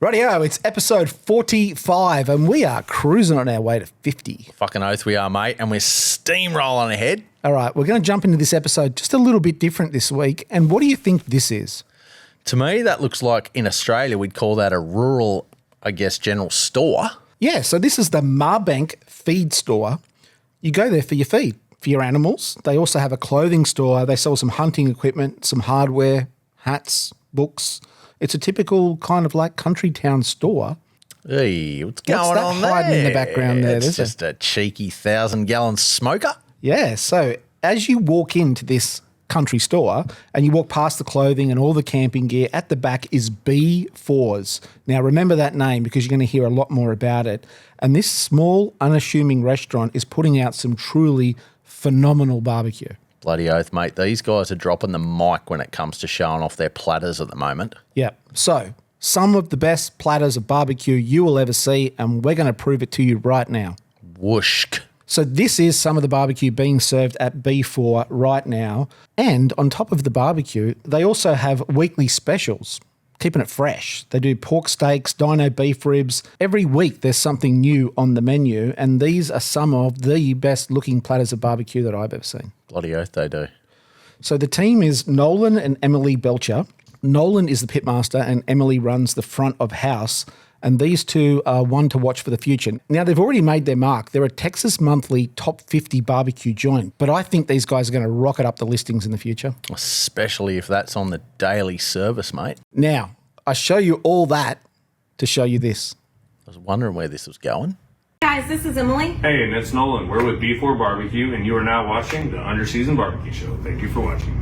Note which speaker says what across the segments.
Speaker 1: Rightio, it's episode 45 and we are cruising on our way to 50.
Speaker 2: Fucking oath we are, mate, and we're steamrolling ahead.
Speaker 1: All right, we're going to jump into this episode just a little bit different this week. And what do you think this is?
Speaker 2: To me, that looks like in Australia we'd call that a rural, I guess, general store.
Speaker 1: Yeah, so this is the Marbank feed store. You go there for your feed, for your animals. They also have a clothing store. They sell some hunting equipment, some hardware, hats, books. It's a typical kind of like country town store.
Speaker 2: Hey, what's going on there?
Speaker 1: Hiding in the background there?
Speaker 2: It's just a cheeky 1,000-gallon smoker.
Speaker 1: Yeah, so as you walk into this country store and you walk past the clothing and all the camping gear, at the back is B4s. Now, remember that name because you're going to hear a lot more about it. And this small, unassuming restaurant is putting out some truly phenomenal barbecue.
Speaker 2: Bloody oath, mate. These guys are dropping the mic when it comes to showing off their platters at the moment.
Speaker 1: Yeah. So some of the best platters of barbecue you will ever see, and we're going to prove it to you right now.
Speaker 2: Whoosh.
Speaker 1: So this is some of the barbecue being served at B4 right now. And on top of the barbecue, they also have weekly specials, keeping it fresh. They do pork steaks, dino beef ribs. Every week there's something new on the menu, and these are some of the best looking platters of barbecue that I've ever seen.
Speaker 2: Bloody oath they do.
Speaker 1: So the team is Nolan and Emily Belcher. Nolan is the pitmaster and Emily runs the front of house. And these two are one to watch for the future. Now, they've already made their mark. They're a Texas Monthly Top 50 barbecue joint. But I think these guys are going to rocket up the listings in the future.
Speaker 2: Especially if that's on the daily service, mate.
Speaker 1: Now, I show you all that to show you this.
Speaker 2: I was wondering where this was going.
Speaker 3: Guys, this is Emily.
Speaker 4: Hey, and it's Nolan. We're with B4 Barbecue, and you are now watching the Under Seasoned BBQ Show. Thank you for watching.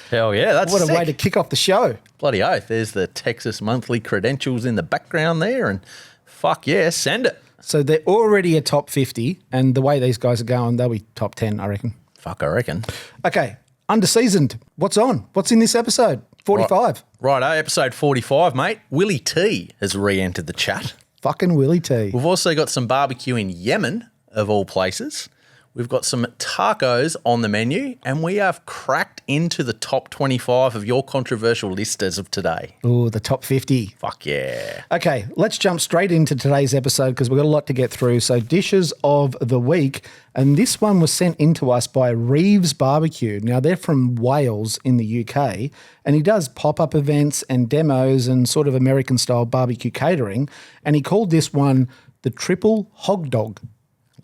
Speaker 2: Hell yeah, that's
Speaker 1: What a
Speaker 2: sick.
Speaker 1: way to kick off the show.
Speaker 2: Bloody oath. There's the Texas Monthly credentials in the background there, and fuck yeah, send it.
Speaker 1: So they're already a top 50, and the way these guys are going, they'll be top 10, I reckon.
Speaker 2: Fuck, I reckon.
Speaker 1: Okay, Underseasoned. What's on? What's in this episode? 45.
Speaker 2: Righto, episode 45, mate. Willie T has re-entered the chat.
Speaker 1: Fucking Willie T.
Speaker 2: We've also got some barbecue in Yemen, of all places. We've got some tacos on the menu, and we have cracked into the top 25 of your controversial list as of today.
Speaker 1: Ooh, the top 50.
Speaker 2: Fuck yeah.
Speaker 1: Okay, let's jump straight into today's episode because we've got a lot to get through. So dishes of the week, and this one was sent in to us by Reeves Barbecue. Now, they're from Wales in the UK, and he does pop-up events and demos and sort of American-style barbecue catering, and he called this one the Triple Hog Dog.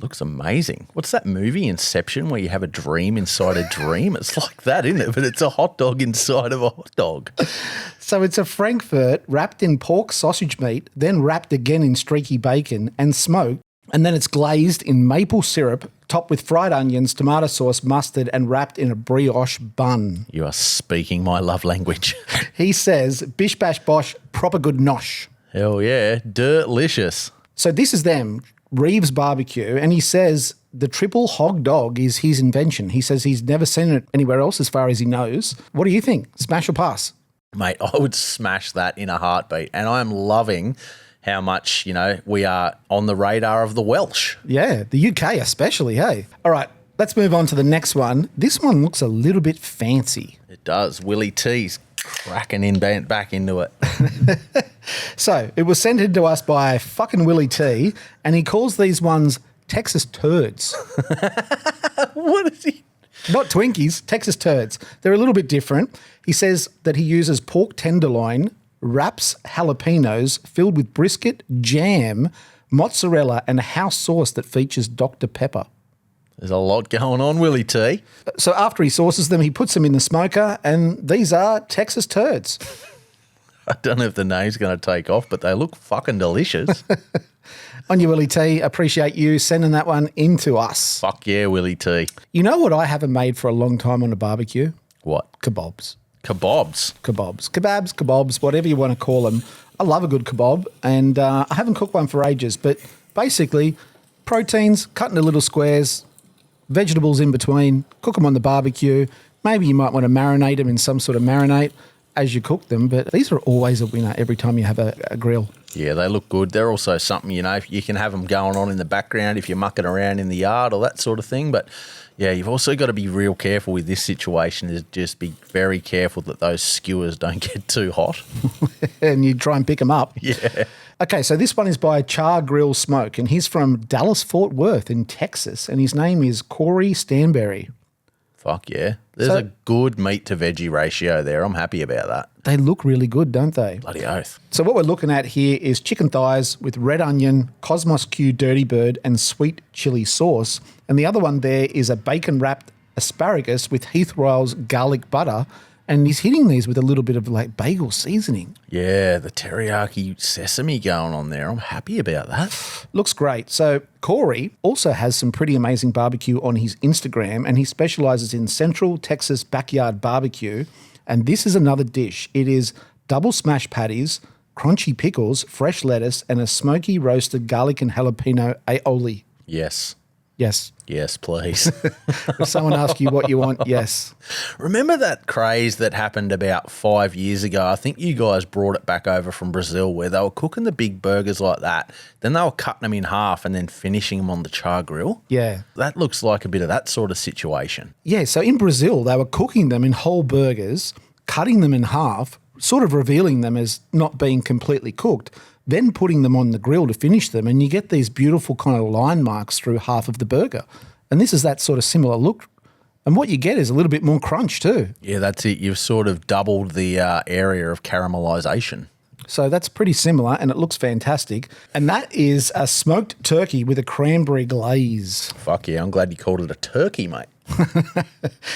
Speaker 2: Looks amazing. What's that movie, Inception, where you have a dream inside a dream? It's like that, isn't it? But it's a hot dog inside of a hot dog.
Speaker 1: So it's a Frankfurt wrapped in pork sausage meat, then wrapped again in streaky bacon and smoked, and then it's glazed in maple syrup, topped with fried onions, tomato sauce, mustard, and wrapped in a brioche bun.
Speaker 2: You are speaking my love language.
Speaker 1: He says, bish bash bosh, proper good nosh.
Speaker 2: Hell yeah. Delicious.
Speaker 1: So this is them, Reeves Barbecue, and he says the Triple Hog Dog is his invention. He says he's never seen it anywhere else as far as he knows. What do you think? Smash or pass?
Speaker 2: Mate, I would smash that in a heartbeat. And I am loving how much, we are on the radar of the Welsh.
Speaker 1: Yeah, the UK especially, hey? All right, let's move on to the next one. This one looks a little bit fancy.
Speaker 2: It does. Willie T's cracking in back into it.
Speaker 1: So it was sent in to us by fucking Willie T, and he calls these ones Texas Turds.
Speaker 2: What is he?
Speaker 1: Not Twinkies, Texas Turds. They're a little bit different. He says that he uses pork tenderloin, wraps jalapenos filled with brisket, jam, mozzarella, and a house sauce that features Dr. Pepper.
Speaker 2: There's a lot going on, Willie T.
Speaker 1: So after he sauces them, he puts them in the smoker, and these are Texas Turds.
Speaker 2: I don't know if the name's going to take off, but they look fucking delicious.
Speaker 1: On you, Willie T. Appreciate you sending that one in to us.
Speaker 2: Fuck yeah, Willie T.
Speaker 1: You know what I haven't made for a long time on a barbecue?
Speaker 2: What?
Speaker 1: Kebabs.
Speaker 2: Kebabs.
Speaker 1: Kebabs, whatever you want to call them. I love a good kebab, and I haven't cooked one for ages, but basically proteins cut into little squares, vegetables in between, cook them on the barbecue. Maybe you might want to marinate them in some sort of marinade as you cook them, but these are always a winner every time you have a grill.
Speaker 2: Yeah, they look good. They're also something, you can have them going on in the background if you're mucking around in the yard or that sort of thing. But, yeah, you've also got to be real careful with this situation, is just be very careful that those skewers don't get too hot.
Speaker 1: And you try and pick them up.
Speaker 2: Yeah.
Speaker 1: Okay, so this one is by Char Grill Smoke, and he's from Dallas-Fort Worth in Texas, and his name is Corey Stanberry.
Speaker 2: Fuck yeah. There's a good meat to veggie ratio there. I'm happy about that.
Speaker 1: They look really good, don't they?
Speaker 2: Bloody oath.
Speaker 1: So what we're looking at here is chicken thighs with red onion, Cosmos Q Dirty Bird, and sweet chili sauce. And the other one there is a bacon-wrapped asparagus with Heath Royals garlic butter. And he's hitting these with a little bit of like bagel seasoning.
Speaker 2: Yeah, the teriyaki sesame going on there. I'm happy about that.
Speaker 1: Looks great. So Corey also has some pretty amazing barbecue on his Instagram, and he specializes in Central Texas backyard barbecue. And this is another dish. It is double smash patties, crunchy pickles, fresh lettuce, and a smoky roasted garlic and jalapeno aioli.
Speaker 2: Yes.
Speaker 1: Yes.
Speaker 2: Yes, please.
Speaker 1: If someone asks you what you want, yes.
Speaker 2: Remember that craze that happened about 5 years ago? I think you guys brought it back over from Brazil, where they were cooking the big burgers like that. Then they were cutting them in half and then finishing them on the char grill.
Speaker 1: Yeah.
Speaker 2: That looks like a bit of that sort of situation.
Speaker 1: Yeah, so in Brazil, they were cooking them in whole burgers, cutting them in half, sort of revealing them as not being completely cooked, then putting them on the grill to finish them, and you get these beautiful kind of line marks through half of the burger. And this is that sort of similar look. And what you get is a little bit more crunch too.
Speaker 2: Yeah, that's it. You've sort of doubled the area of caramelization.
Speaker 1: So that's pretty similar, and it looks fantastic. And that is a smoked turkey with a cranberry glaze.
Speaker 2: Fuck yeah, I'm glad you called it a turkey, mate.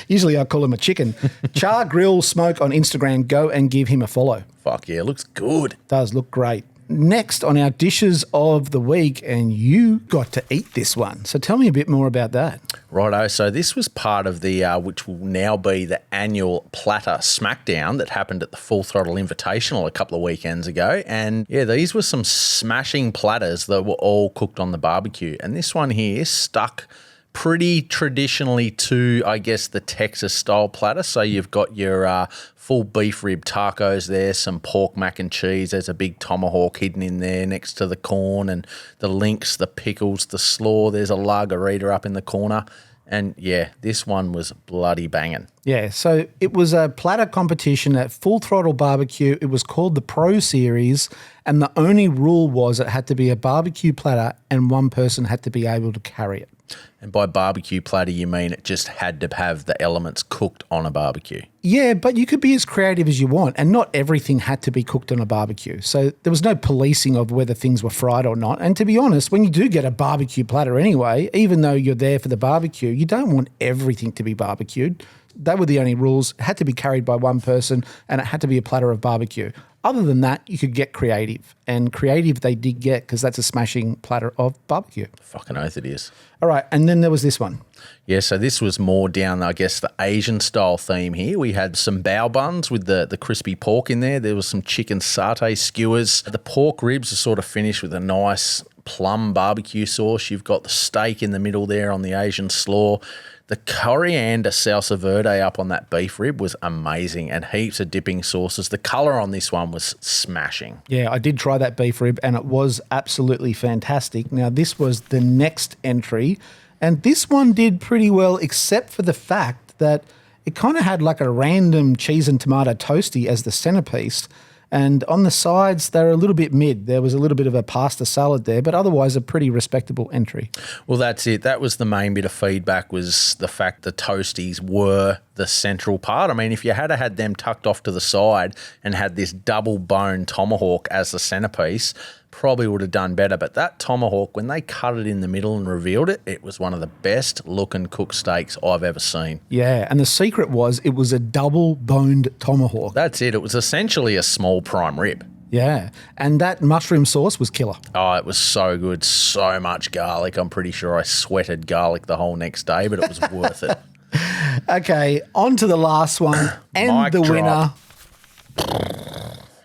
Speaker 1: Usually I call him a chicken. Char Grill Smoke on Instagram. Go and give him a follow.
Speaker 2: Fuck yeah, looks good.
Speaker 1: Does look great. Next on our dishes of the week, and you got to eat this one. So tell me a bit more about that.
Speaker 2: Righto, so this was part of the, which will now be the annual Platter Smackdown that happened at the Full Throttle Invitational a couple of weekends ago. And yeah, these were some smashing platters that were all cooked on the barbecue. And this one here stuck pretty traditionally to, I guess, the Texas style platter. So you've got your full beef rib tacos there, some pork mac and cheese. There's a big tomahawk hidden in there next to the corn, and the links, the pickles, the slaw. There's a lagarita up in the corner. And yeah, this one was bloody banging.
Speaker 1: Yeah, so it was a platter competition at Full Throttle Barbecue. It was called the Pro Series, and the only rule was it had to be a barbecue platter and one person had to be able to carry it.
Speaker 2: And by barbecue platter, you mean it just had to have the elements cooked on a barbecue?
Speaker 1: Yeah, but you could be as creative as you want, and not everything had to be cooked on a barbecue. So there was no policing of whether things were fried or not. And to be honest, when you do get a barbecue platter anyway, even though you're there for the barbecue, you don't want everything to be barbecued. They were the only rules. It had to be carried by one person, and it had to be a platter of barbecue. Other than that, you could get creative. And creative they did get, because that's a smashing platter of barbecue.
Speaker 2: Fucking oath it is.
Speaker 1: All right, and then there was this one.
Speaker 2: Yeah, so this was more down, I guess, the Asian style theme here. We had some bao buns with the crispy pork in there. There was some chicken satay skewers. The pork ribs are sort of finished with a nice plum barbecue sauce. You've got the steak in the middle there on the Asian slaw. The coriander salsa verde up on that beef rib was amazing, and heaps of dipping sauces. The colour on this one was smashing.
Speaker 1: Yeah, I did try that beef rib, and it was absolutely fantastic. Now, this was the next entry, and this one did pretty well, except for the fact that it kind of had like a random cheese and tomato toasty as the centerpiece. And on the sides, they're a little bit mid. There was a little bit of a pasta salad there, but otherwise a pretty respectable entry.
Speaker 2: Well, that's it. That was the main bit of feedback, was the fact the toasties were the central part. I mean, if you had them tucked off to the side and had this double bone tomahawk as the centerpiece, probably would have done better. But that tomahawk, when they cut it in the middle and revealed it, it was one of the best looking cooked steaks I've ever seen.
Speaker 1: Yeah, and the secret was it was a double boned tomahawk.
Speaker 2: That's it. It was essentially a small prime rib.
Speaker 1: Yeah, and that mushroom sauce was killer.
Speaker 2: Oh, it was so good. So much garlic. I'm pretty sure I sweated garlic the whole next day, but it was worth it.
Speaker 1: Okay, on to the last one and
Speaker 2: Mic
Speaker 1: the
Speaker 2: drop.
Speaker 1: winner.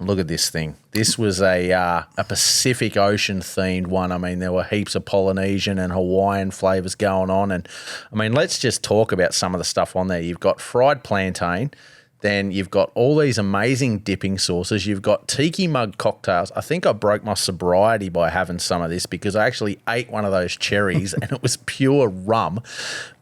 Speaker 2: Look at this thing. This was a Pacific Ocean themed one. I mean, there were heaps of Polynesian and Hawaiian flavours going on. And I mean, let's just talk about some of the stuff on there. You've got fried plantain. Then you've got all these amazing dipping sauces. You've got tiki mug cocktails. I think I broke my sobriety by having some of this because I actually ate one of those cherries and it was pure rum.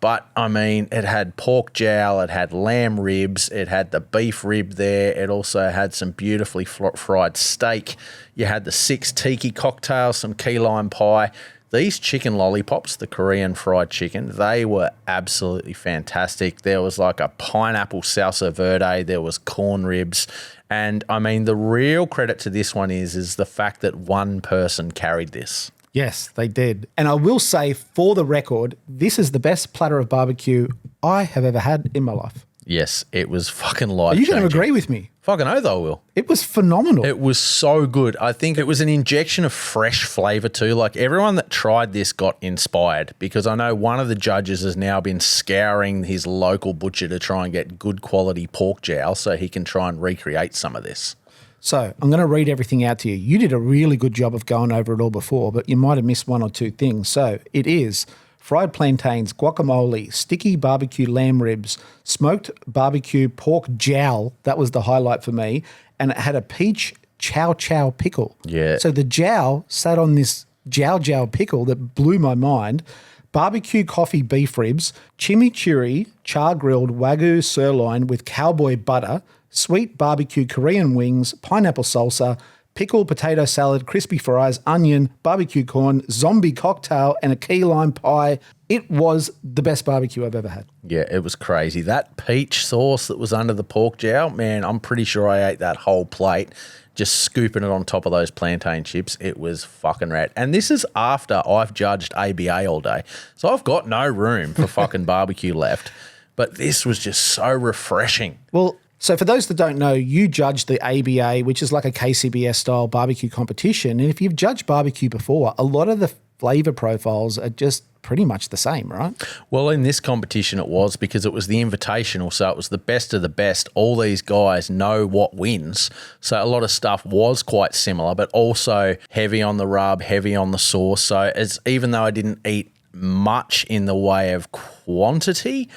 Speaker 2: But, I mean, it had pork jowl, it had lamb ribs, it had the beef rib there. It also had some beautifully fried steak. You had the 6 tiki cocktails, some key lime pie. These chicken lollipops, the Korean fried chicken, they were absolutely fantastic. There was like a pineapple salsa verde, there was corn ribs. And I mean, the real credit to this one is the fact that one person carried this.
Speaker 1: Yes, they did. And I will say, for the record, this is the best platter of barbecue I have ever had in my life.
Speaker 2: Yes, it was fucking life-changing.
Speaker 1: Are you going to agree with me?
Speaker 2: Fucking oath I will.
Speaker 1: It was phenomenal.
Speaker 2: It was so good. I think it was an injection of fresh flavour too. Like everyone that tried this got inspired because I know one of the judges has now been scouring his local butcher to try and get good quality pork jowl so he can try and recreate some of this.
Speaker 1: So I'm going to read everything out to you. You did a really good job of going over it all before, but you might have missed one or two things. So it is fried plantains, guacamole, sticky barbecue lamb ribs, smoked barbecue pork jowl. That was the highlight for me. And it had a peach chow chow pickle.
Speaker 2: Yeah.
Speaker 1: So the jowl sat on this jowl pickle that blew my mind. Barbecue coffee beef ribs, chimichurri, char-grilled Wagyu sirloin with cowboy butter, sweet barbecue Korean wings, pineapple salsa, pickle potato salad, crispy fries, onion, barbecue corn, zombie cocktail, and a key lime pie. It was the best barbecue I've ever had.
Speaker 2: Yeah, it was crazy. That peach sauce that was under the pork jowl, man, I'm pretty sure I ate that whole plate, just scooping it on top of those plantain chips. It was fucking rad. And this is after I've judged ABA all day. So I've got no room for fucking barbecue left. But this was just so refreshing.
Speaker 1: Well, so for those that don't know, you judged the ABA, which is like a KCBS-style barbecue competition. And if you've judged barbecue before, a lot of the flavour profiles are just pretty much the same, right?
Speaker 2: Well, in this competition it was because it was the invitational, so it was the best of the best. All these guys know what wins. So a lot of stuff was quite similar, but also heavy on the rub, heavy on the sauce. So even though I didn't eat much in the way of quantity,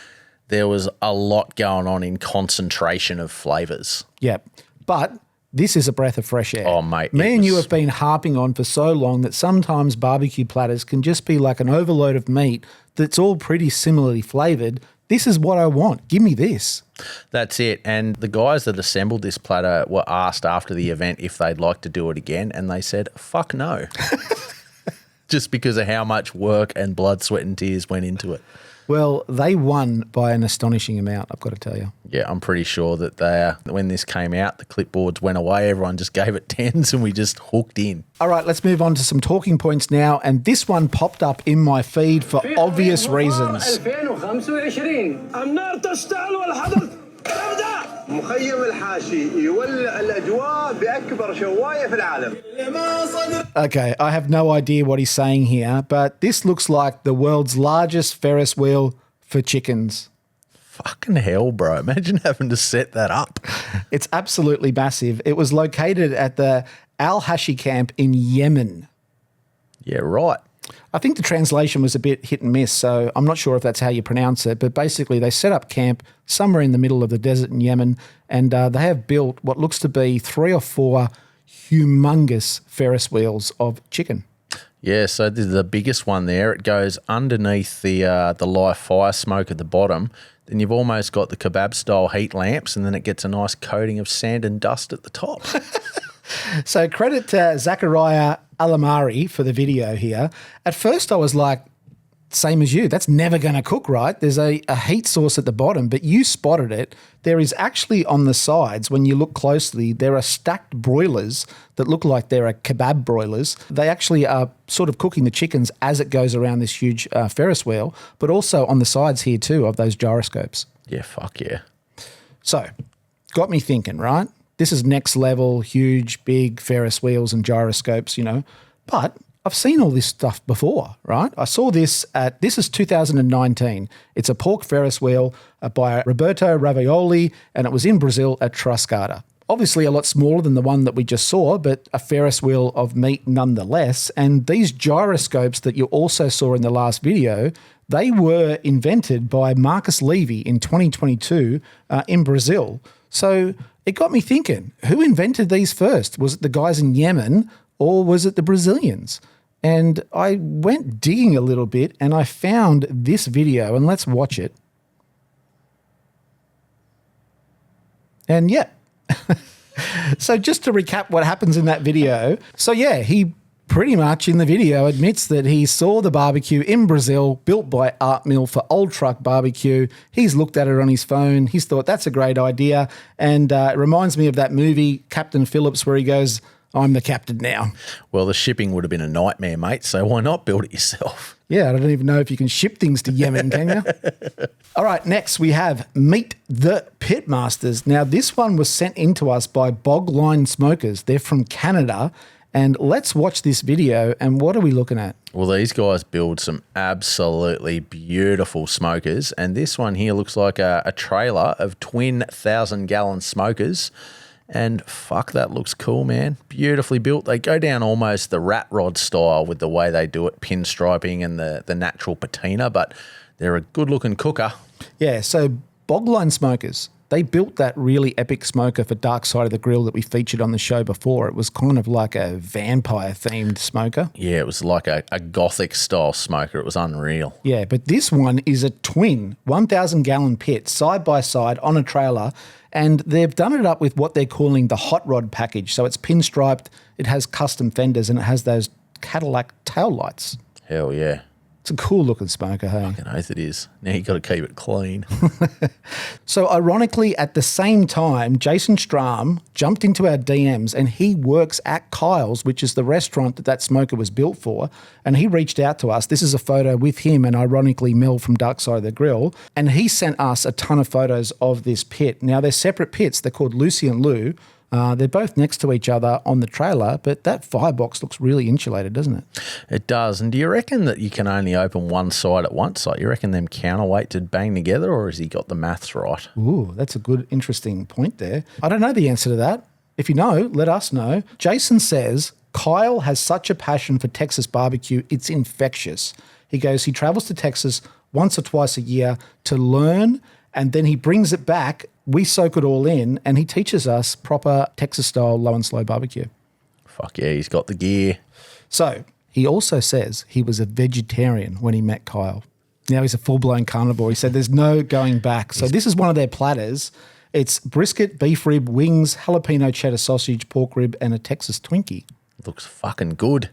Speaker 2: there was a lot going on in concentration of flavours.
Speaker 1: Yeah, but this is a breath of fresh air.
Speaker 2: Oh, mate.
Speaker 1: Me and you have been harping on for so long that sometimes barbecue platters can just be like an overload of meat that's all pretty similarly flavoured. This is what I want. Give me this.
Speaker 2: That's it. And the guys that assembled this platter were asked after the event if they'd like to do it again, and they said, fuck no. Just because of how much work and blood, sweat and tears went into it.
Speaker 1: Well, they won by an astonishing amount, I've got to tell you.
Speaker 2: Yeah, I'm pretty sure that when this came out, the clipboards went away. Everyone just gave it 10s and we just hooked in.
Speaker 1: All right, let's move on to some talking points now. And this one popped up in my feed for obvious reasons. Okay, I have no idea what he's saying here, but this looks like the world's largest Ferris wheel for chickens.
Speaker 2: Fucking hell, bro. Imagine having to set that up.
Speaker 1: It's absolutely massive. It was located at the Al-Hashi camp in Yemen.
Speaker 2: Yeah, right.
Speaker 1: I think the translation was a bit hit and miss, so I'm not sure if that's how you pronounce it, but basically they set up camp somewhere in the middle of the desert in Yemen, and they have built what looks to be 3 or 4 humongous Ferris wheels of chicken.
Speaker 2: Yeah, so the biggest one there, it goes underneath the live fire smoke at the bottom. Then you've almost got the kebab-style heat lamps, and then it gets a nice coating of sand and dust at the top.
Speaker 1: So credit to Zachariah Alamari for the video here. At first I was like, same as you, that's never going to cook, right? There's a heat source at the bottom, but you spotted it. There is actually on the sides, when you look closely, there are stacked broilers that look like they're kebab broilers. They actually are sort of cooking the chickens as it goes around this huge Ferris wheel, but also on the sides here too of those gyroscopes.
Speaker 2: Yeah, fuck yeah.
Speaker 1: So, got me thinking, right? This is next level, huge, big Ferris wheels and gyroscopes, you know. But I've seen all this stuff before, right? I saw this this is 2019. It's a pork Ferris wheel by Roberto Ravioli, and it was in Brazil at Trascada. Obviously a lot smaller than the one that we just saw, but a Ferris wheel of meat nonetheless. And these gyroscopes that you also saw in the last video, they were invented by Marcus Levy in 2022 in Brazil. So it got me thinking, who invented these first? Was it the guys in Yemen or was it the Brazilians? And I went digging a little bit and I found this video, and let's watch it. And yeah. So just to recap what happens in that video. So yeah, he pretty much in the video admits that he saw the barbecue in Brazil built by Art Mill for Old Truck Barbecue. He's looked at it on his phone. He's thought that's a great idea. And it reminds me of that movie, Captain Phillips, where he goes, I'm the captain now.
Speaker 2: Well, the shipping would have been a nightmare, mate, so why not build it yourself?
Speaker 1: Yeah, I don't even know if you can ship things to Yemen, can you? All right, next we have Meet the Pitmasters. Now, this one was sent in to us by Bogline Smokers. They're from Canada. And let's watch this video. And what are we looking at?
Speaker 2: Well, these guys build some absolutely beautiful smokers. And this one here looks like a trailer of twin 1,000-gallon smokers. And fuck, that looks cool, man. Beautifully built. They go down almost the rat rod style with the way they do it, pinstriping and the natural patina, but they're a good-looking cooker.
Speaker 1: Yeah, so Bogline Smokers, they built that really epic smoker for Dark Side of the Grill that we featured on the show before. It was kind of like a vampire-themed smoker.
Speaker 2: Yeah, it was like a gothic-style smoker. It was unreal.
Speaker 1: Yeah, but this one is a twin 1,000-gallon pit, side-by-side on a trailer, and they've done it up with what they're calling the hot rod package. So it's pinstriped, it has custom fenders, and it has those Cadillac tail lights.
Speaker 2: Hell yeah.
Speaker 1: It's a cool looking smoker, hey?
Speaker 2: Fucking oath it is. Now you got to keep it clean.
Speaker 1: So ironically, at the same time, Jason Strahm jumped into our DMs and he works at Kyle's, which is the restaurant that smoker was built for. And he reached out to us. This is a photo with him and ironically Mel from Dark Side of the Grill. And he sent us a ton of photos of this pit. Now they're separate pits. They're called Lucy and Lou. They're both next to each other on the trailer, but that firebox looks really insulated, doesn't it?
Speaker 2: It does. And do you reckon that you can only open one side at once? Like, you reckon them counterweight to bang together, or has he got the maths right?
Speaker 1: Ooh, that's a good, interesting point there. I don't know the answer to that. If you know, let us know. Jason says, Kyle has such a passion for Texas barbecue, it's infectious. He goes, he travels to Texas once or twice a year to learn, and then he brings it back. We soak it all in, and he teaches us proper Texas-style low and slow barbecue.
Speaker 2: Fuck yeah, he's got the gear.
Speaker 1: So he also says he was a vegetarian when he met Kyle. Now he's a full-blown carnivore. He said there's no going back. So this is one of their platters. It's brisket, beef rib, wings, jalapeno cheddar sausage, pork rib, and a Texas Twinkie.
Speaker 2: Looks fucking good.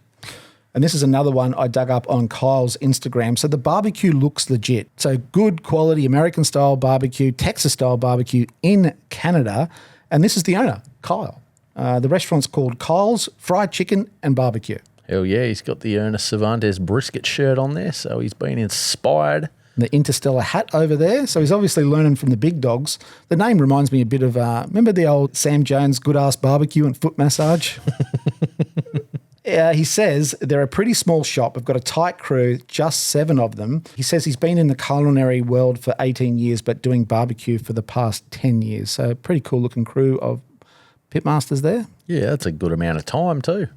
Speaker 1: And this is another one I dug up on Kyle's Instagram. So the barbecue looks legit. So good quality American-style barbecue, Texas-style barbecue in Canada. And this is the owner, Kyle. The restaurant's called Kyle's Fried Chicken and Barbecue.
Speaker 2: Hell yeah, he's got the Ernest Cervantes brisket shirt on there, so he's been inspired.
Speaker 1: The Interstellar hat over there. So he's obviously learning from the big dogs. The name reminds me a bit of, remember the old Sam Jones good-ass barbecue and foot massage? He says they're a pretty small shop. We've got a tight crew, just 7 of them. He says he's been in the culinary world for 18 years, but doing barbecue for the past 10 years. So pretty cool looking crew of pitmasters there.
Speaker 2: Yeah, that's a good amount of time too.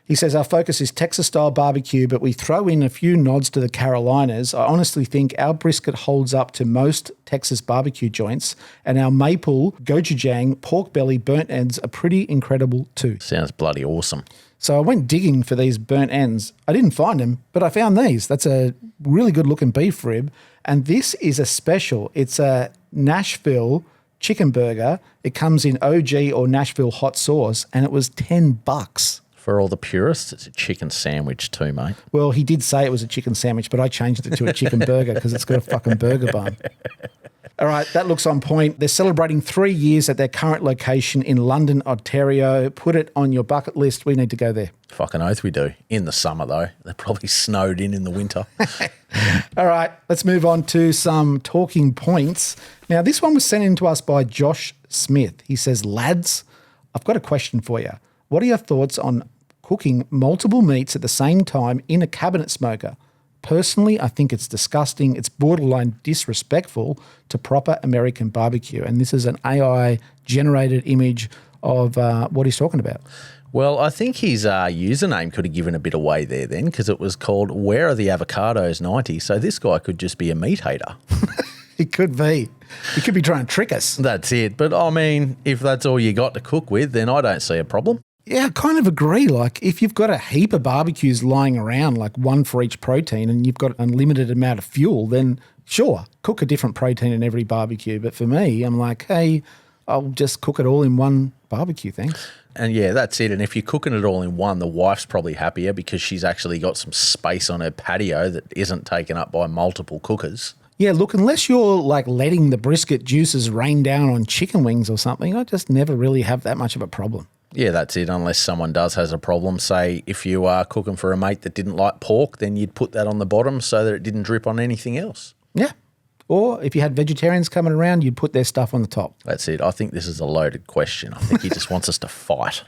Speaker 1: He says our focus is Texas-style barbecue, but we throw in a few nods to the Carolinas. I honestly think our brisket holds up to most Texas barbecue joints, and our maple, gochujang, pork belly, burnt ends are pretty incredible too.
Speaker 2: Sounds bloody awesome.
Speaker 1: So I went digging for these burnt ends. I didn't find them, but I found these. That's a really good-looking beef rib, and this is a special. It's a Nashville chicken burger. It comes in OG or Nashville hot sauce, and it was $10.
Speaker 2: For all the purists, it's a chicken sandwich too, mate.
Speaker 1: Well, he did say it was a chicken sandwich, but I changed it to a chicken burger because it's got a fucking burger bun. All right, that looks on point. They're celebrating 3 years at their current location in London, Ontario. Put it on your bucket list. We need to go there.
Speaker 2: Fucking oath we do. In the summer, though. They're probably snowed in the winter.
Speaker 1: All right, let's move on to some talking points. Now, this one was sent in to us by Josh Smith. He says, lads, I've got a question for you. What are your thoughts on cooking multiple meats at the same time in a cabinet smoker? Personally, I think it's disgusting. It's borderline disrespectful to proper American barbecue. And this is an AI-generated image of what he's talking about.
Speaker 2: Well, I think his username could have given a bit away there then, because it was called Where Are the Avocados 90. So this guy could just be a meat hater.
Speaker 1: It could be. He could be trying to trick us.
Speaker 2: That's it. But, I mean, if that's all you got to cook with, then I don't see a problem.
Speaker 1: Yeah, I kind of agree. Like, if you've got a heap of barbecues lying around, like one for each protein, and you've got an unlimited amount of fuel, then sure, cook a different protein in every barbecue. But for me, I'm like, hey, I'll just cook it all in one barbecue, thanks.
Speaker 2: And, yeah, that's it. And if you're cooking it all in one, the wife's probably happier because she's actually got some space on her patio that isn't taken up by multiple cookers.
Speaker 1: Yeah, look, unless you're like letting the brisket juices rain down on chicken wings or something, I just never really have that much of a problem.
Speaker 2: Yeah, that's it. Unless someone has a problem. Say, if you are cooking for a mate that didn't like pork, then you'd put that on the bottom so that it didn't drip on anything else.
Speaker 1: Yeah. Or if you had vegetarians coming around, you'd put their stuff on the top.
Speaker 2: That's it. I think this is a loaded question. I think he just wants us to fight.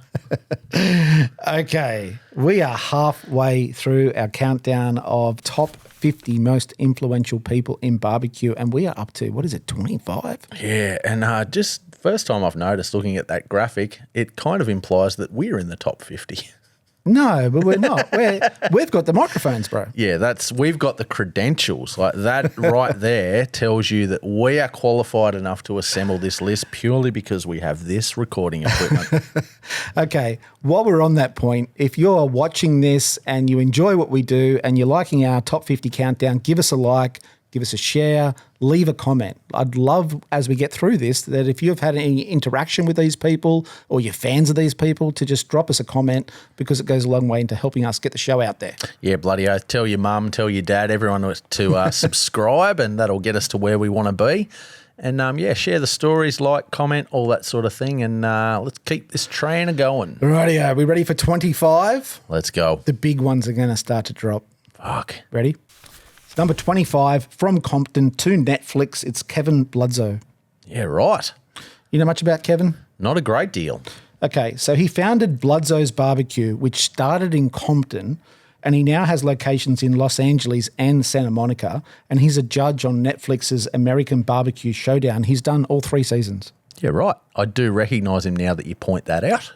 Speaker 1: Okay. We are halfway through our countdown of top 50 most influential people in barbecue, and we are up to, what is it, 25?
Speaker 2: Yeah, and just first time I've noticed looking at that graphic, it kind of implies that we're in the top 50.
Speaker 1: No, but we're not. We've got the microphones, bro.
Speaker 2: Yeah, we've got the credentials. Like that right there tells you that we are qualified enough to assemble this list purely because we have this recording equipment.
Speaker 1: Okay, while we're on that point, if you're watching this and you enjoy what we do and you're liking our top 50 countdown, give us a like, give us a share, leave a comment. I'd love, as we get through this, that if you've had any interaction with these people or you're fans of these people, to just drop us a comment because it goes a long way into helping us get the show out there.
Speaker 2: Yeah, bloody oath. Tell your mum, tell your dad, everyone to subscribe, and that'll get us to where we want to be. And, share the stories, like, comment, all that sort of thing, and let's keep this train going.
Speaker 1: Rightio, we ready for 25?
Speaker 2: Let's go.
Speaker 1: The big ones are going to start to drop.
Speaker 2: Fuck.
Speaker 1: Ready? Number 25, from Compton to Netflix, it's Kevin Bludso.
Speaker 2: Yeah, right.
Speaker 1: You know much about Kevin?
Speaker 2: Not a great deal.
Speaker 1: Okay, so he founded Bludso's Barbecue, which started in Compton, and he now has locations in Los Angeles and Santa Monica, and he's a judge on Netflix's American Barbecue Showdown. He's done all 3 seasons.
Speaker 2: Yeah, right. I do recognise him now that you point that out.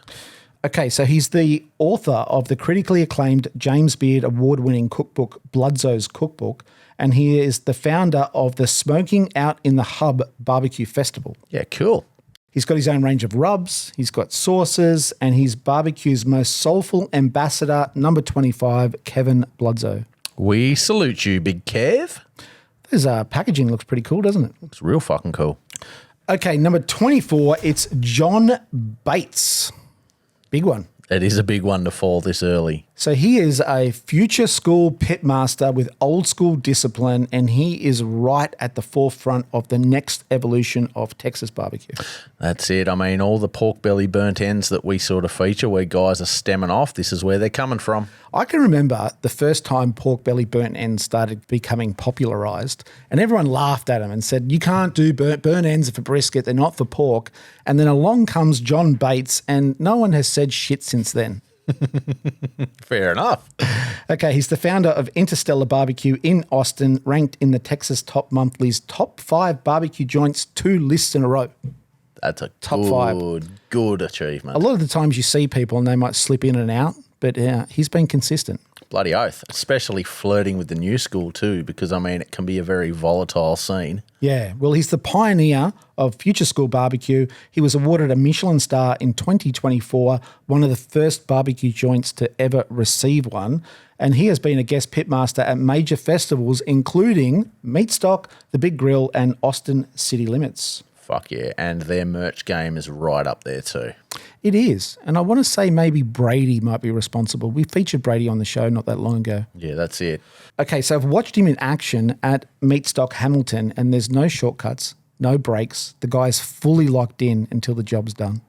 Speaker 1: Okay, so he's the author of the critically acclaimed James Beard award-winning cookbook, Bludso's Cookbook, and he is the founder of the Smoking Out in the Hub Barbecue Festival.
Speaker 2: Yeah, cool.
Speaker 1: He's got his own range of rubs, he's got sauces, and he's barbecue's most soulful ambassador, number 25, Kevin Bludso.
Speaker 2: We salute you, Big Kev.
Speaker 1: His packaging looks pretty cool, doesn't it?
Speaker 2: Looks real fucking cool.
Speaker 1: Okay, number 24, it's John Bates. Big one.
Speaker 2: It is a big one to fall this early.
Speaker 1: So he is a future school pitmaster with old school discipline, and he is right at the forefront of the next evolution of Texas barbecue.
Speaker 2: That's it. I mean, all the pork belly burnt ends that we sort of feature where guys are stemming off, this is where they're coming from.
Speaker 1: I can remember the first time pork belly burnt ends started becoming popularized, and everyone laughed at him and said, you can't do burnt ends for brisket, they're not for pork. And then along comes John Bates, and no one has said shit since then.
Speaker 2: Fair enough.
Speaker 1: Okay, he's the founder of Interstellar Barbecue in Austin, ranked in the Texas Top Monthly's top 5 barbecue joints 2 lists in a row.
Speaker 2: That's a
Speaker 1: Top 5.
Speaker 2: Good achievement.
Speaker 1: A lot of the times you see people and they might slip in and out, but he's been consistent.
Speaker 2: Bloody oath. Especially flirting with the new school too, because, I mean, it can be a very volatile scene.
Speaker 1: Yeah, well, he's the pioneer of future school barbecue. He was awarded a Michelin star in 2024, one of the first barbecue joints to ever receive one. And he has been a guest pitmaster at major festivals, including Meatstock, The Big Grill, and Austin City Limits.
Speaker 2: Fuck yeah. And their merch game is right up there too.
Speaker 1: It is. And I want to say maybe Brady might be responsible. We featured Brady on the show not that long ago.
Speaker 2: Yeah, that's it.
Speaker 1: Okay, so I've watched him in action at Meatstock Hamilton, and there's no shortcuts, no breaks. The guy's fully locked in until the job's done.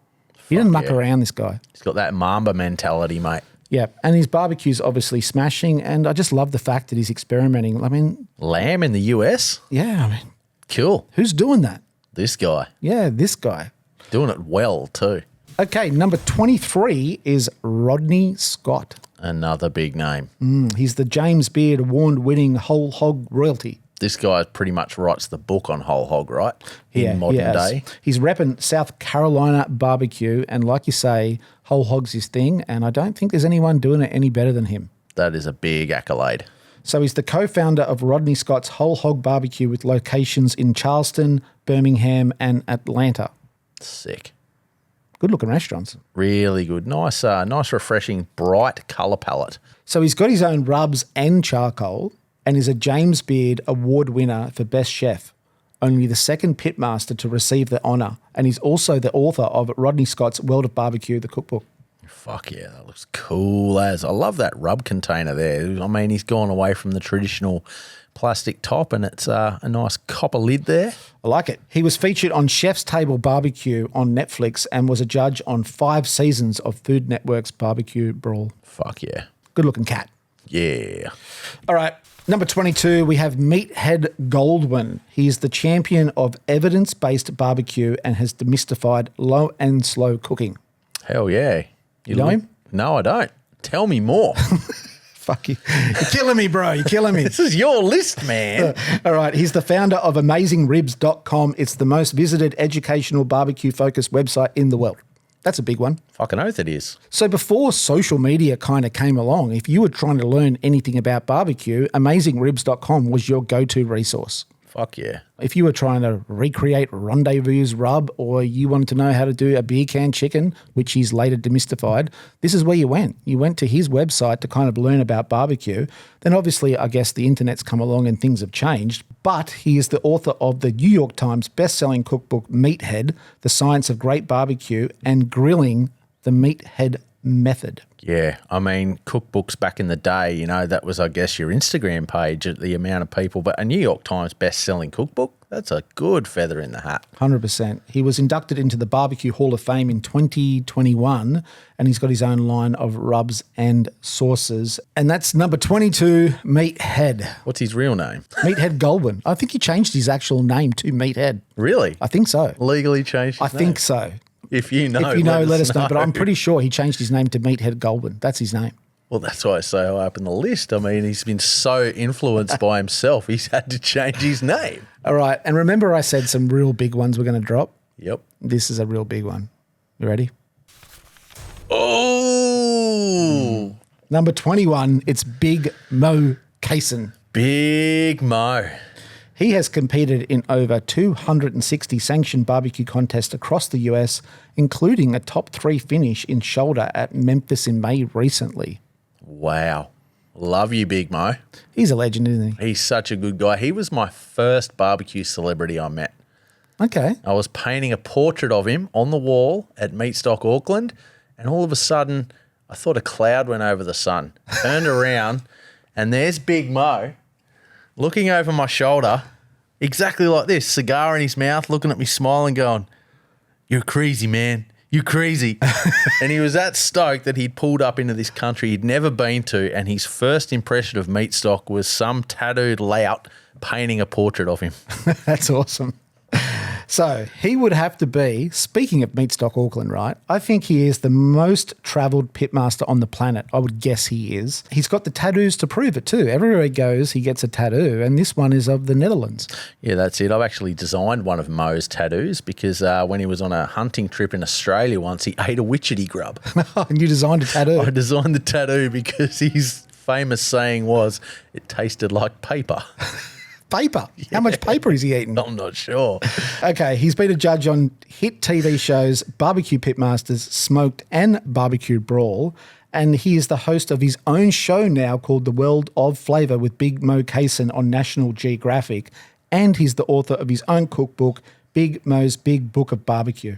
Speaker 1: He doesn't muck around, this guy.
Speaker 2: He's got that Mamba mentality, mate.
Speaker 1: Yeah, and his barbecue's obviously smashing, and I just love the fact that he's experimenting. I mean...
Speaker 2: Lamb in the US?
Speaker 1: Yeah, I mean...
Speaker 2: Cool.
Speaker 1: Who's doing that?
Speaker 2: This guy.
Speaker 1: Yeah, this guy.
Speaker 2: Doing it well too.
Speaker 1: Okay, number 23 is Rodney Scott.
Speaker 2: Another big name.
Speaker 1: He's the James Beard award-winning whole hog royalty.
Speaker 2: This guy pretty much writes the book on whole hog, right? In modern day.
Speaker 1: He's repping South Carolina barbecue, and like you say, whole hog's his thing, and I don't think there's anyone doing it any better than him.
Speaker 2: That is a big accolade.
Speaker 1: So he's the co-founder of Rodney Scott's Whole Hog Barbecue with locations in Charleston, Birmingham, and Atlanta.
Speaker 2: Sick.
Speaker 1: Good-looking restaurants.
Speaker 2: Really good. Nice, refreshing, bright colour palette.
Speaker 1: So he's got his own rubs and charcoal and is a James Beard Award winner for Best Chef, only the second pitmaster to receive the honour, and he's also the author of Rodney Scott's World of Barbecue, the cookbook.
Speaker 2: Fuck yeah, that looks cool as. I love that rub container there. I mean, he's gone away from the traditional plastic top and it's a nice copper lid there.
Speaker 1: I like it. He was featured on Chef's Table Barbecue on Netflix and was a judge on 5 seasons of Food Network's Barbecue Brawl.
Speaker 2: Fuck yeah.
Speaker 1: Good-looking cat.
Speaker 2: Yeah.
Speaker 1: All right, number 22, we have Meathead Goldwyn. He is the champion of evidence-based barbecue and has demystified low and slow cooking.
Speaker 2: Hell yeah.
Speaker 1: You know him?
Speaker 2: No, I don't. Tell me more.
Speaker 1: Fuck you. You're killing me, bro. You're killing me.
Speaker 2: This is your list, man.
Speaker 1: All right. He's the founder of AmazingRibs.com. It's the most visited educational barbecue-focused website in the world. That's a big one.
Speaker 2: Fucking oath it is.
Speaker 1: So before social media kind of came along, if you were trying to learn anything about barbecue, AmazingRibs.com was your go-to resource.
Speaker 2: Fuck yeah.
Speaker 1: If you were trying to recreate Rendezvous rub or you wanted to know how to do a beer can chicken, which he's later demystified, this is where you went. You went to his website to kind of learn about barbecue. Then obviously, I guess the internet's come along and things have changed, but he is the author of the New York Times best-selling cookbook Meathead, The Science of Great Barbecue and Grilling, the Meathead Method.
Speaker 2: Yeah, I mean, cookbooks back in the day, you know, that was, I guess, your Instagram page, the amount of people. But a New York Times best-selling cookbook, that's a good feather in the hat.
Speaker 1: 100%. He was inducted into the Barbecue Hall of Fame in 2021, and he's got his own line of rubs and sauces. And that's number 22, Meathead.
Speaker 2: What's his real name?
Speaker 1: Meathead Goldwyn. I think he changed his actual name to Meathead.
Speaker 2: Really?
Speaker 1: I think so.
Speaker 2: Legally changed his
Speaker 1: I
Speaker 2: name?
Speaker 1: think so.
Speaker 2: If you know,
Speaker 1: let us know. But I'm pretty sure he changed his name to Meathead Goldwyn. That's his name.
Speaker 2: Well, that's why I say high up in the list. I mean, he's been so influenced by himself, he's had to change his name.
Speaker 1: All right. And remember I said some real big ones we're going to drop?
Speaker 2: Yep.
Speaker 1: This is a real big one. You ready?
Speaker 2: Oh!
Speaker 1: Number 21, it's Big Mo Kaysen.
Speaker 2: Big Mo.
Speaker 1: He has competed in over 260 sanctioned barbecue contests across the US, including a top 3 finish in shoulder at Memphis in May recently.
Speaker 2: Wow. Love you, Big Mo.
Speaker 1: He's a legend, isn't he?
Speaker 2: He's such a good guy. He was my first barbecue celebrity I met.
Speaker 1: Okay.
Speaker 2: I was painting a portrait of him on the wall at Meatstock Auckland, and all of a sudden, I thought a cloud went over the sun. Turned around, and there's Big Mo looking over my shoulder, exactly like this, cigar in his mouth, looking at me, smiling, going, "You're crazy, man. You're crazy." And he was that stoked that he'd pulled up into this country he'd never been to, and his first impression of Meatstock was some tattooed lout painting a portrait of him.
Speaker 1: That's awesome. So he would have to be, speaking of Meatstock Auckland, right? I think he is the most travelled pitmaster on the planet. I would guess he is. He's got the tattoos to prove it too. Everywhere he goes, he gets a tattoo, and this one is of the Netherlands.
Speaker 2: Yeah, that's it. I've actually designed one of Mo's tattoos because when he was on a hunting trip in Australia once, he ate a witchetty grub.
Speaker 1: And you designed a tattoo.
Speaker 2: I designed the tattoo because his famous saying was, "It tasted like paper."
Speaker 1: Paper. Yeah. How much paper is he eating?
Speaker 2: I'm not sure.
Speaker 1: Okay, he's been a judge on hit TV shows Barbecue Pitmasters, Smoked, and Barbecue Brawl, and he is the host of his own show now called The World of Flavour with Big Mo Kaysen on National Geographic, and he's the author of his own cookbook, Big Mo's Big Book of Barbecue.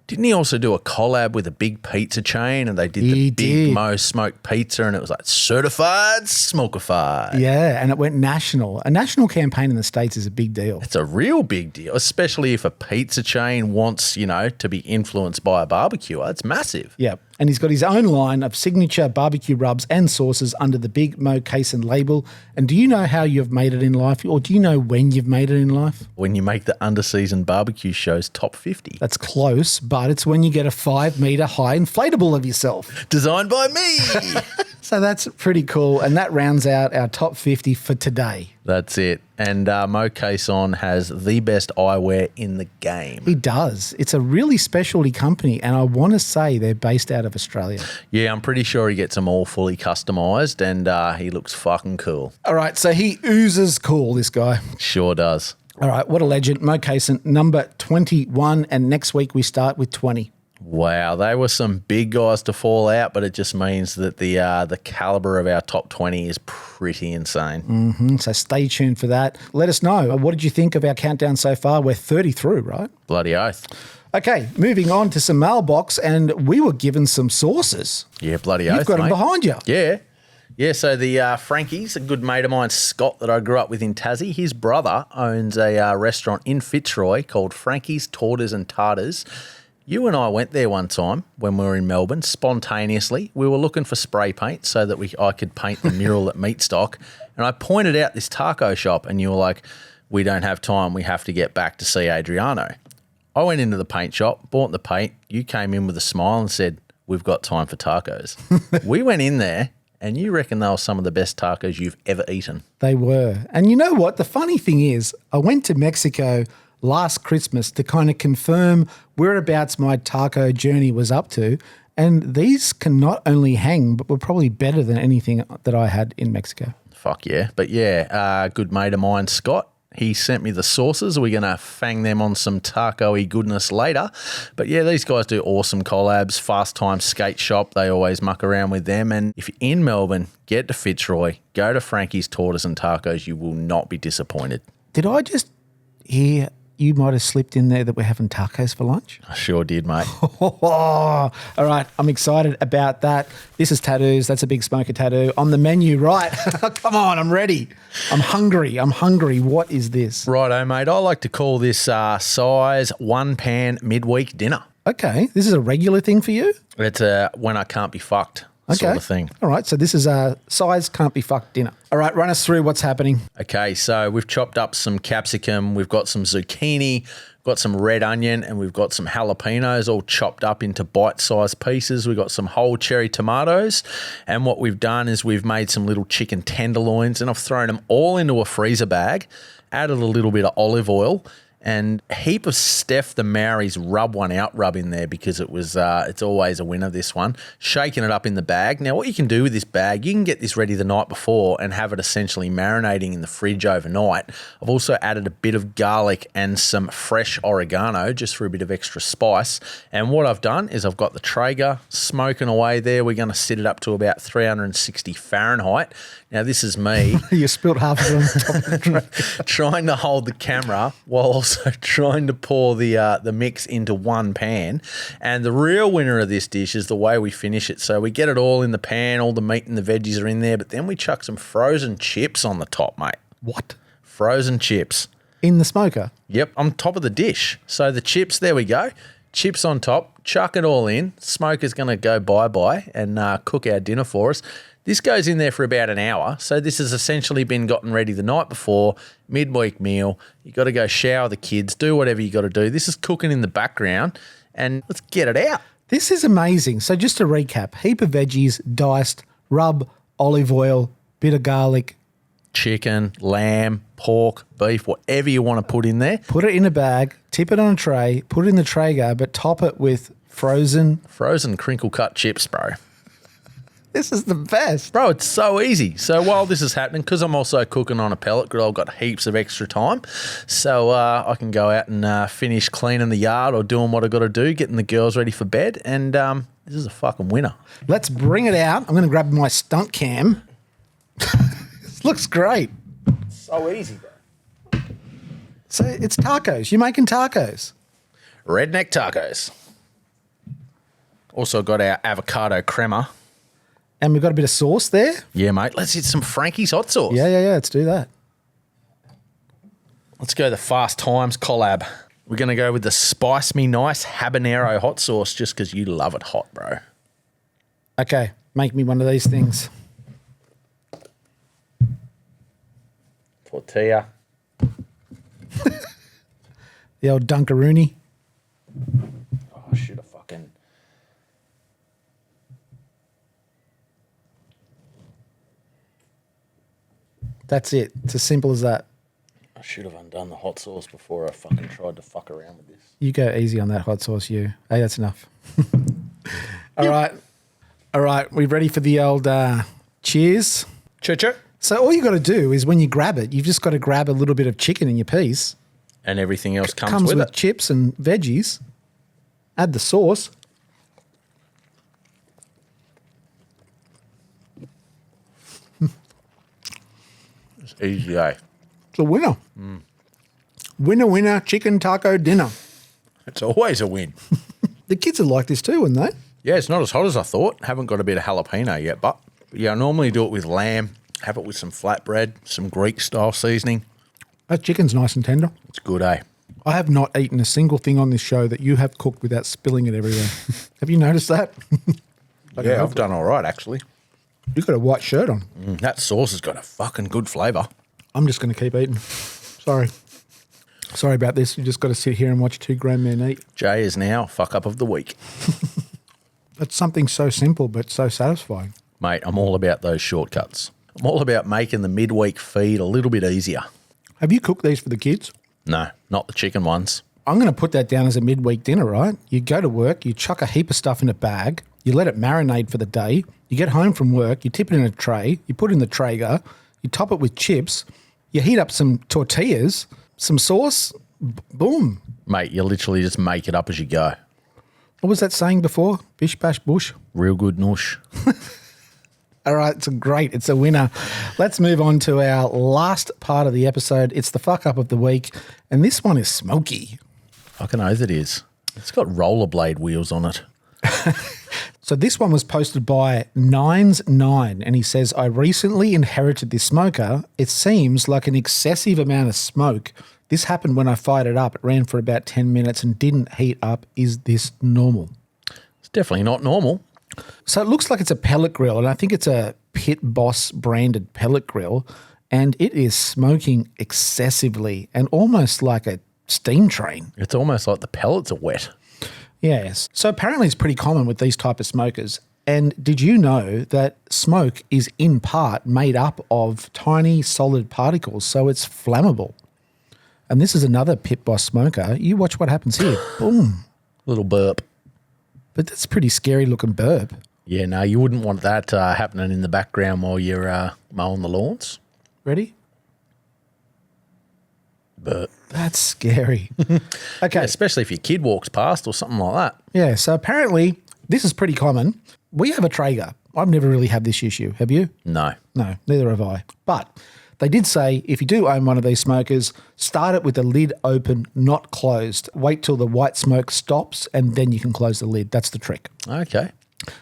Speaker 2: Didn't he also do a collab with a big pizza chain and they did the Big Mo smoked pizza and it was like certified smokerified?
Speaker 1: Yeah, and it went national. A national campaign in the States is a big deal.
Speaker 2: It's a real big deal, especially if a pizza chain wants, you know, to be influenced by a barbecuer. It's massive.
Speaker 1: Yeah, and he's got his own line of signature barbecue rubs and sauces under the Big Mo Kaysen label. And do you know how you've made it in life, or do you know when you've made it in life?
Speaker 2: When you make the Underseasoned BBQ Show's top 50.
Speaker 1: That's close, but it's when you get a 5 metre high inflatable of yourself.
Speaker 2: Designed by me.
Speaker 1: So that's pretty cool. And that rounds out our top 50 for today.
Speaker 2: That's it. And Mo Cason has the best eyewear in the game.
Speaker 1: He does. It's a really specialty company, and I want to say they're based out of Australia.
Speaker 2: Yeah, I'm pretty sure he gets them all fully customised, and he looks fucking cool.
Speaker 1: All right, so he oozes cool, this guy.
Speaker 2: Sure does.
Speaker 1: All right, what a legend. Mo Cason, number 21, and next week we start with 20.
Speaker 2: Wow, they were some big guys to fall out, but it just means that the caliber of our top 20 is pretty insane.
Speaker 1: So stay tuned for that. Let us know. What did you think of our countdown so far? We're 30 through, right?
Speaker 2: Bloody oath.
Speaker 1: Okay, moving on to some mailbox, and we were given some sources.
Speaker 2: Yeah, bloody oath,
Speaker 1: You've got them
Speaker 2: mate.
Speaker 1: behind you.
Speaker 2: Yeah. Yeah, so the Frankies, a good mate of mine, Scott, that I grew up with in Tassie, his brother owns a restaurant in Fitzroy called Frankies, Turds and Tartars. You and I went there one time when we were in Melbourne, spontaneously. We were looking for spray paint so that I could paint the mural at Meatstock. And I pointed out this taco shop, and you were like, we don't have time. We have to get back to see Adriano. I went into the paint shop, bought the paint. You came in with a smile and said, we've got time for tacos. We went in there, and you reckon they were some of the best tacos you've ever eaten.
Speaker 1: They were. And you know what? The funny thing is, I went to Mexico last Christmas to kind of confirm whereabouts my taco journey was up to. And these can not only hang, but were probably better than anything that I had in Mexico.
Speaker 2: Fuck yeah. But yeah, good mate of mine, Scott, he sent me the sauces. We're going to fang them on some taco-y goodness later. But yeah, these guys do awesome collabs. Fast Time Skate Shop, they always muck around with them. And if you're in Melbourne, get to Fitzroy, go to Frankie's Tortoise and Tacos. You will not be disappointed.
Speaker 1: Did I just hear you might have slipped in there that we're having tacos for lunch?
Speaker 2: I sure did, mate.
Speaker 1: All right, I'm excited about that. This is tattoos. That's a big smoker tattoo. On the menu, right? Come on, I'm ready. I'm hungry. What is this?
Speaker 2: Righto, mate. I like to call this size one pan midweek dinner.
Speaker 1: Okay, this is a regular thing for you?
Speaker 2: It's when I can't be fucked sort of thing.
Speaker 1: All right, so this is a size can't be fucked dinner. All right, run us through what's happening.
Speaker 2: Okay, so we've chopped up some capsicum, we've got some zucchini, got some red onion, and we've got some jalapenos all chopped up into bite-sized pieces. We've got some whole cherry tomatoes, and what we've done is we've made some little chicken tenderloins, and I've thrown them all into a freezer bag, added a little bit of olive oil, and a heap of Steph the Maori's rub in there because it was it's always a winner, this one. Shaking it up in the bag. Now, what you can do with this bag, you can get this ready the night before and have it essentially marinating in the fridge overnight. I've also added a bit of garlic and some fresh oregano just for a bit of extra spice. And what I've done is I've got the Traeger smoking away there. We're going to set it up to about 360 Fahrenheit. Now, this is me.
Speaker 1: You spilled half of it on the top of the tray.
Speaker 2: Trying to hold the camera while also trying to pour the mix into one pan. And the real winner of this dish is the way we finish it. So we get it all in the pan, all the meat and the veggies are in there, but then we chuck some frozen chips on the top, mate.
Speaker 1: What?
Speaker 2: Frozen chips.
Speaker 1: In the smoker?
Speaker 2: Yep, on top of the dish. So the chips, there we go. Chips on top, chuck it all in. Smoker's going to go bye-bye and cook our dinner for us. This goes in there for about an hour. So this has essentially been gotten ready the night before, midweek meal. You got to go shower the kids, do whatever you got to do. This is cooking in the background, and let's get it out.
Speaker 1: This is amazing. So just to recap, heap of veggies, diced, rub, olive oil, bit of garlic.
Speaker 2: Chicken, lamb, pork, beef, whatever you want to put in there.
Speaker 1: Put it in a bag, tip it on a tray, put it in the Traeger, but top it with frozen
Speaker 2: crinkle cut chips, bro.
Speaker 1: This is the best.
Speaker 2: Bro, it's so easy. So while this is happening, because I'm also cooking on a pellet grill, I've got heaps of extra time. So I can go out and finish cleaning the yard or doing what I've got to do, getting the girls ready for bed. And this is a fucking winner.
Speaker 1: Let's bring it out. I'm going to grab my stunt cam. This looks great.
Speaker 2: So easy, bro.
Speaker 1: So it's tacos. You're making tacos.
Speaker 2: Redneck tacos. Also got our avocado crema.
Speaker 1: And we've got a bit of sauce there.
Speaker 2: Yeah, mate. Let's hit some Frankie's hot sauce.
Speaker 1: Yeah. Let's do that.
Speaker 2: Let's go the Fast Times collab. We're going to go with the Spice Me Nice habanero hot sauce just because you love it hot, bro.
Speaker 1: Okay, make me one of these things.
Speaker 2: Tortilla.
Speaker 1: The old Dunkaroony.
Speaker 2: Oh, should have fucking...
Speaker 1: That's it. It's as simple as that.
Speaker 2: I should have undone the hot sauce before I fucking tried to fuck around with this.
Speaker 1: You go easy on that hot sauce, you. Hey, that's enough. All right. We ready for the old cheers?
Speaker 2: Choo-choo.
Speaker 1: So all you got to do is when you grab it, you've just got to grab a little bit of chicken in your piece.
Speaker 2: And everything else comes with it.
Speaker 1: Chips and veggies. Add the sauce.
Speaker 2: It's easy, eh?
Speaker 1: It's a winner. Winner, winner, chicken taco dinner.
Speaker 2: It's always a win.
Speaker 1: The kids would like this too, wouldn't they?
Speaker 2: Yeah, it's not as hot as I thought. Haven't got a bit of jalapeno yet, but yeah, I normally do it with lamb, have it with some flatbread, some Greek-style seasoning.
Speaker 1: That chicken's nice and tender.
Speaker 2: It's good, eh?
Speaker 1: I have not eaten a single thing on this show that you have cooked without spilling it everywhere. Have you noticed that?
Speaker 2: Yeah, I've done all right, actually.
Speaker 1: You've got a white shirt on.
Speaker 2: That sauce has got a fucking good flavour.
Speaker 1: I'm just going to keep eating. Sorry about this. You just got to sit here and watch two grown men eat.
Speaker 2: Jay is now fuck up of the week.
Speaker 1: It's something so simple but so satisfying.
Speaker 2: Mate, I'm all about those shortcuts. I'm all about making the midweek feed a little bit easier.
Speaker 1: Have you cooked these for the kids?
Speaker 2: No, not the chicken ones.
Speaker 1: I'm going to put that down as a midweek dinner, right? You go to work, you chuck a heap of stuff in a bag, you let it marinate for the day, you get home from work, you tip it in a tray, you put it in the Traeger, you top it with chips, you heat up some tortillas, some sauce, boom.
Speaker 2: Mate, you literally just make it up as you go.
Speaker 1: What was that saying before? Bish, bash, bush.
Speaker 2: Real good noosh.
Speaker 1: All right, it's a winner. Let's move on to our last part of the episode. It's the fuck up of the week, and this one is smoky.
Speaker 2: Fucking oath it is. It's got rollerblade wheels on it.
Speaker 1: So this one was posted by Nines9, and he says, I recently inherited this smoker. It seems like an excessive amount of smoke. This happened when I fired it up. It ran for about 10 minutes and didn't heat up. Is this normal?
Speaker 2: It's definitely not normal.
Speaker 1: So it looks like it's a pellet grill, and I think it's a Pit Boss branded pellet grill, and it is smoking excessively and almost like a steam train.
Speaker 2: It's almost like the pellets are wet.
Speaker 1: Yes. So apparently it's pretty common with these type of smokers. And did you know that smoke is in part made up of tiny solid particles, so it's flammable? And this is another Pit Boss smoker. You watch what happens here. Boom.
Speaker 2: Little burp.
Speaker 1: But that's a pretty scary looking burp.
Speaker 2: Yeah, no, you wouldn't want that happening in the background while you're mowing the lawns.
Speaker 1: Ready?
Speaker 2: Burp.
Speaker 1: That's scary. Okay.
Speaker 2: Yeah, especially if your kid walks past or something like that.
Speaker 1: Yeah, so apparently this is pretty common. We have a Traeger. I've never really had this issue. Have you?
Speaker 2: No.
Speaker 1: No, neither have I. But they did say if you do own one of these smokers, start it with the lid open, not closed. Wait till the white smoke stops and then you can close the lid. That's the trick.
Speaker 2: Okay.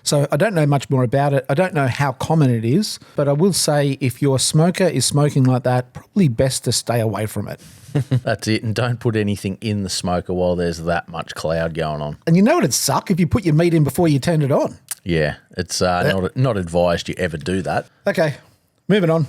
Speaker 1: So I don't know much more about it. I don't know how common it is, but I will say if your smoker is smoking like that, probably best to stay away from it.
Speaker 2: That's it. And don't put anything in the smoker while there's that much cloud going on.
Speaker 1: And you know it'd suck if you put your meat in before you turned it on.
Speaker 2: Yeah, it's not advised you ever do that.
Speaker 1: Okay, moving on.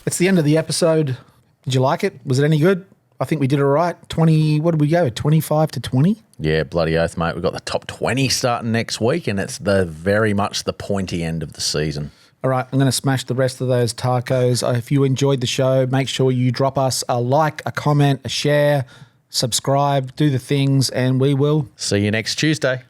Speaker 1: It's the end of the episode. Did you like it? Was it any good? I think we did all right. 20, what did we go? 25 to 20?
Speaker 2: Yeah, bloody oath, mate. We've got the top 20 starting next week, and it's very much the pointy end of the season.
Speaker 1: All right, I'm going to smash the rest of those tacos. If you enjoyed the show, make sure you drop us a like, a comment, a share, subscribe, do the things, and we will
Speaker 2: see you next Tuesday.